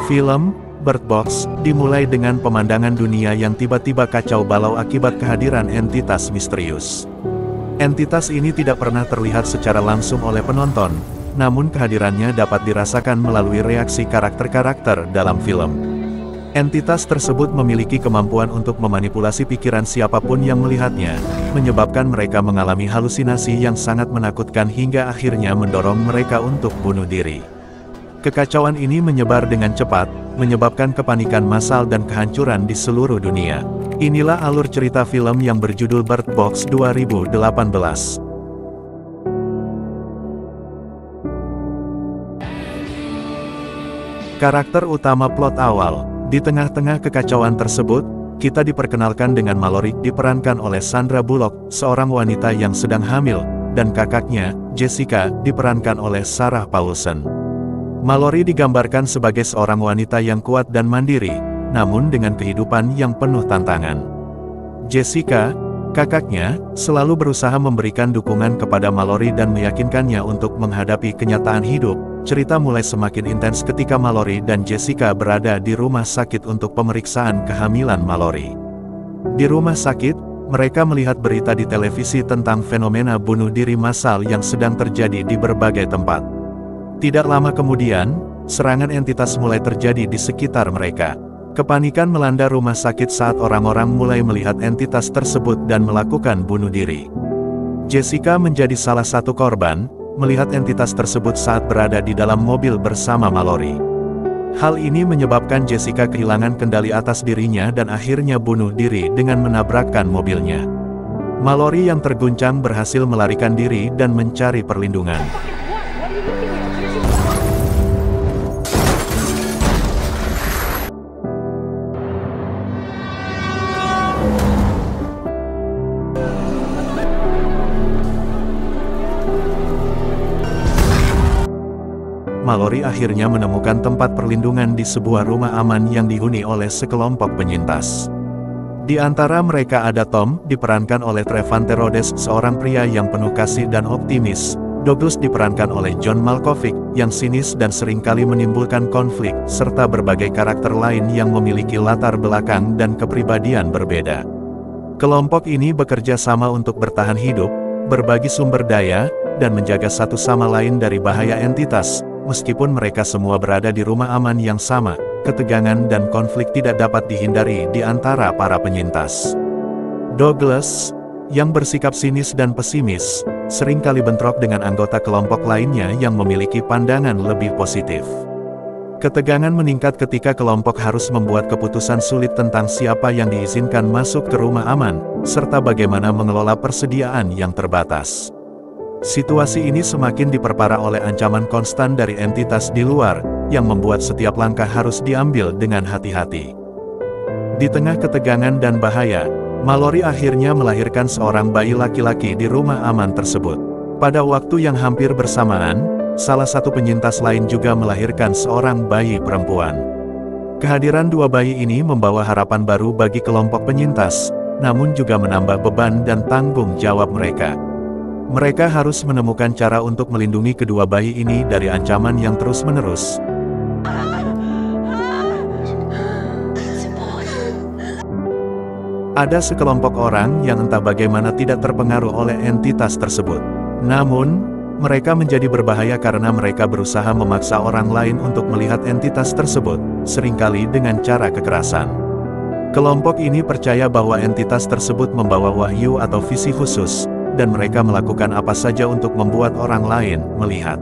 Film Bird Box dimulai dengan pemandangan dunia yang tiba-tiba kacau balau akibat kehadiran entitas misterius. Entitas ini tidak pernah terlihat secara langsung oleh penonton, namun kehadirannya dapat dirasakan melalui reaksi karakter-karakter dalam film. Entitas tersebut memiliki kemampuan untuk memanipulasi pikiran siapapun yang melihatnya, menyebabkan mereka mengalami halusinasi yang sangat menakutkan hingga akhirnya mendorong mereka untuk bunuh diri. Kekacauan ini menyebar dengan cepat, menyebabkan kepanikan massal dan kehancuran di seluruh dunia. Inilah alur cerita film yang berjudul Bird Box 2018. Karakter utama plot awal. Di tengah-tengah kekacauan tersebut, kita diperkenalkan dengan Mallory diperankan oleh Sandra Bullock, seorang wanita yang sedang hamil, dan kakaknya, Jessica, diperankan oleh Sarah Paulson. Mallory digambarkan sebagai seorang wanita yang kuat dan mandiri, namun dengan kehidupan yang penuh tantangan. Jessica, kakaknya, selalu berusaha memberikan dukungan kepada Mallory dan meyakinkannya untuk menghadapi kenyataan hidup. Cerita mulai semakin intens ketika Mallory dan Jessica berada di rumah sakit untuk pemeriksaan kehamilan Mallory. Di rumah sakit, mereka melihat berita di televisi tentang fenomena bunuh diri massal yang sedang terjadi di berbagai tempat. Tidak lama kemudian, serangan entitas mulai terjadi di sekitar mereka. Kepanikan melanda rumah sakit saat orang-orang mulai melihat entitas tersebut dan melakukan bunuh diri. Jessica menjadi salah satu korban, melihat entitas tersebut saat berada di dalam mobil bersama Mallory. Hal ini menyebabkan Jessica kehilangan kendali atas dirinya dan akhirnya bunuh diri dengan menabrakkan mobilnya. Mallory yang terguncang berhasil melarikan diri dan mencari perlindungan. Mallory akhirnya menemukan tempat perlindungan di sebuah rumah aman yang dihuni oleh sekelompok penyintas. Di antara mereka ada Tom, diperankan oleh Trevante Rhodes, seorang pria yang penuh kasih dan optimis. Douglas diperankan oleh John Malkovich, yang sinis dan seringkali menimbulkan konflik, serta berbagai karakter lain yang memiliki latar belakang dan kepribadian berbeda. Kelompok ini bekerja sama untuk bertahan hidup, berbagi sumber daya, dan menjaga satu sama lain dari bahaya entitas. Meskipun mereka semua berada di rumah aman yang sama, ketegangan dan konflik tidak dapat dihindari di antara para penyintas. Douglas, yang bersikap sinis dan pesimis, seringkali bentrok dengan anggota kelompok lainnya yang memiliki pandangan lebih positif. Ketegangan meningkat ketika kelompok harus membuat keputusan sulit tentang siapa yang diizinkan masuk ke rumah aman, serta bagaimana mengelola persediaan yang terbatas. Situasi ini semakin diperparah oleh ancaman konstan dari entitas di luar, yang membuat setiap langkah harus diambil dengan hati-hati. Di tengah ketegangan dan bahaya, Mallory akhirnya melahirkan seorang bayi laki-laki di rumah aman tersebut. Pada waktu yang hampir bersamaan, salah satu penyintas lain juga melahirkan seorang bayi perempuan. Kehadiran dua bayi ini membawa harapan baru bagi kelompok penyintas, namun juga menambah beban dan tanggung jawab mereka. Mereka harus menemukan cara untuk melindungi kedua bayi ini dari ancaman yang terus-menerus. Ada sekelompok orang yang entah bagaimana tidak terpengaruh oleh entitas tersebut. Namun, mereka menjadi berbahaya karena mereka berusaha memaksa orang lain untuk melihat entitas tersebut, seringkali dengan cara kekerasan. Kelompok ini percaya bahwa entitas tersebut membawa wahyu atau visi khusus, dan mereka melakukan apa saja untuk membuat orang lain melihat.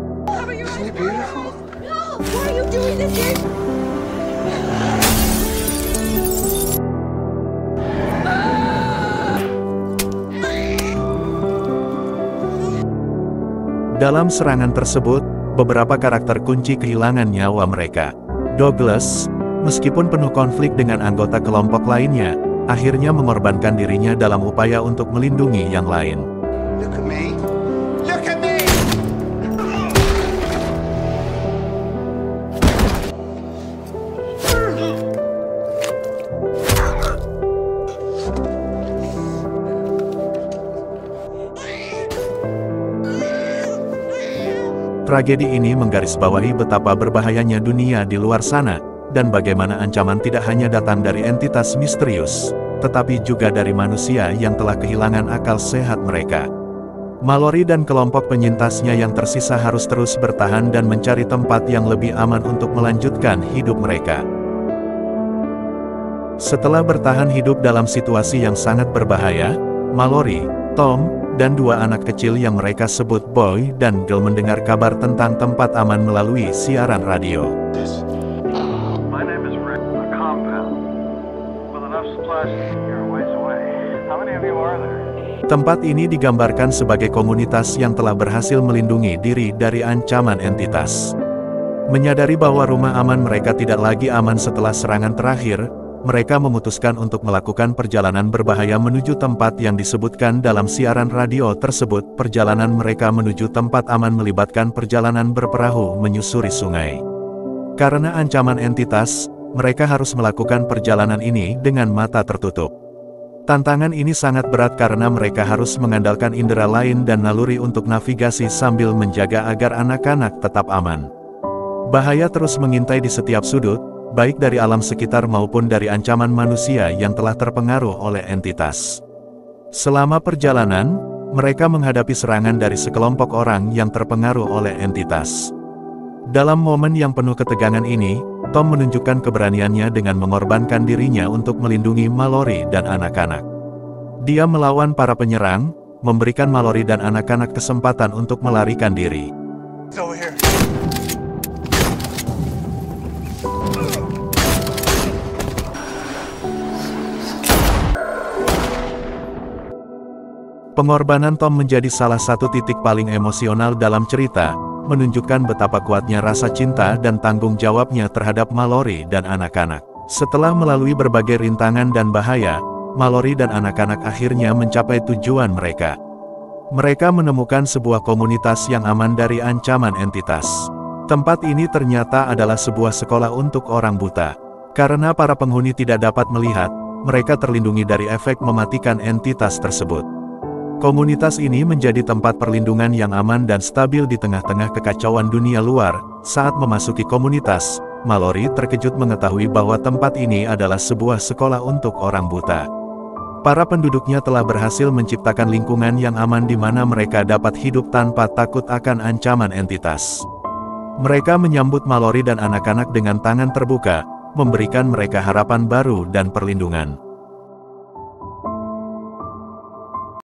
Dalam serangan tersebut, beberapa karakter kunci kehilangan nyawa mereka. Douglas, meskipun penuh konflik dengan anggota kelompok lainnya, akhirnya mengorbankan dirinya dalam upaya untuk melindungi yang lain. Look at me. Look at me. Tragedi ini menggarisbawahi betapa berbahayanya dunia di luar sana, dan bagaimana ancaman tidak hanya datang dari entitas misterius, tetapi juga dari manusia yang telah kehilangan akal sehat mereka. Mallory dan kelompok penyintasnya yang tersisa harus terus bertahan dan mencari tempat yang lebih aman untuk melanjutkan hidup mereka. Setelah bertahan hidup dalam situasi yang sangat berbahaya, Mallory, Tom, dan dua anak kecil yang mereka sebut Boy dan Girl mendengar kabar tentang tempat aman melalui siaran radio. My name is Rick, a compound with enough supplies to keep you a ways away. How many of you are there? Tempat ini digambarkan sebagai komunitas yang telah berhasil melindungi diri dari ancaman entitas. Menyadari bahwa rumah aman mereka tidak lagi aman setelah serangan terakhir, mereka memutuskan untuk melakukan perjalanan berbahaya menuju tempat yang disebutkan dalam siaran radio tersebut. Perjalanan mereka menuju tempat aman melibatkan perjalanan berperahu menyusuri sungai. Karena ancaman entitas, mereka harus melakukan perjalanan ini dengan mata tertutup. Tantangan ini sangat berat karena mereka harus mengandalkan indera lain dan naluri untuk navigasi sambil menjaga agar anak-anak tetap aman. Bahaya terus mengintai di setiap sudut, baik dari alam sekitar maupun dari ancaman manusia yang telah terpengaruh oleh entitas. Selama perjalanan, mereka menghadapi serangan dari sekelompok orang yang terpengaruh oleh entitas. Dalam momen yang penuh ketegangan ini, Tom menunjukkan keberaniannya dengan mengorbankan dirinya untuk melindungi Mallory dan anak-anak. Dia melawan para penyerang, memberikan Mallory dan anak-anak kesempatan untuk melarikan diri. It's over here. Pengorbanan Tom menjadi salah satu titik paling emosional dalam cerita, menunjukkan betapa kuatnya rasa cinta dan tanggung jawabnya terhadap Mallory dan anak-anak. Setelah melalui berbagai rintangan dan bahaya, Mallory dan anak-anak akhirnya mencapai tujuan mereka. Mereka menemukan sebuah komunitas yang aman dari ancaman entitas. Tempat ini ternyata adalah sebuah sekolah untuk orang buta. Karena para penghuni tidak dapat melihat, mereka terlindungi dari efek mematikan entitas tersebut. Komunitas ini menjadi tempat perlindungan yang aman dan stabil di tengah-tengah kekacauan dunia luar. Saat memasuki komunitas, Mallory terkejut mengetahui bahwa tempat ini adalah sebuah sekolah untuk orang buta. Para penduduknya telah berhasil menciptakan lingkungan yang aman di mana mereka dapat hidup tanpa takut akan ancaman entitas. Mereka menyambut Mallory dan anak-anak dengan tangan terbuka, memberikan mereka harapan baru dan perlindungan.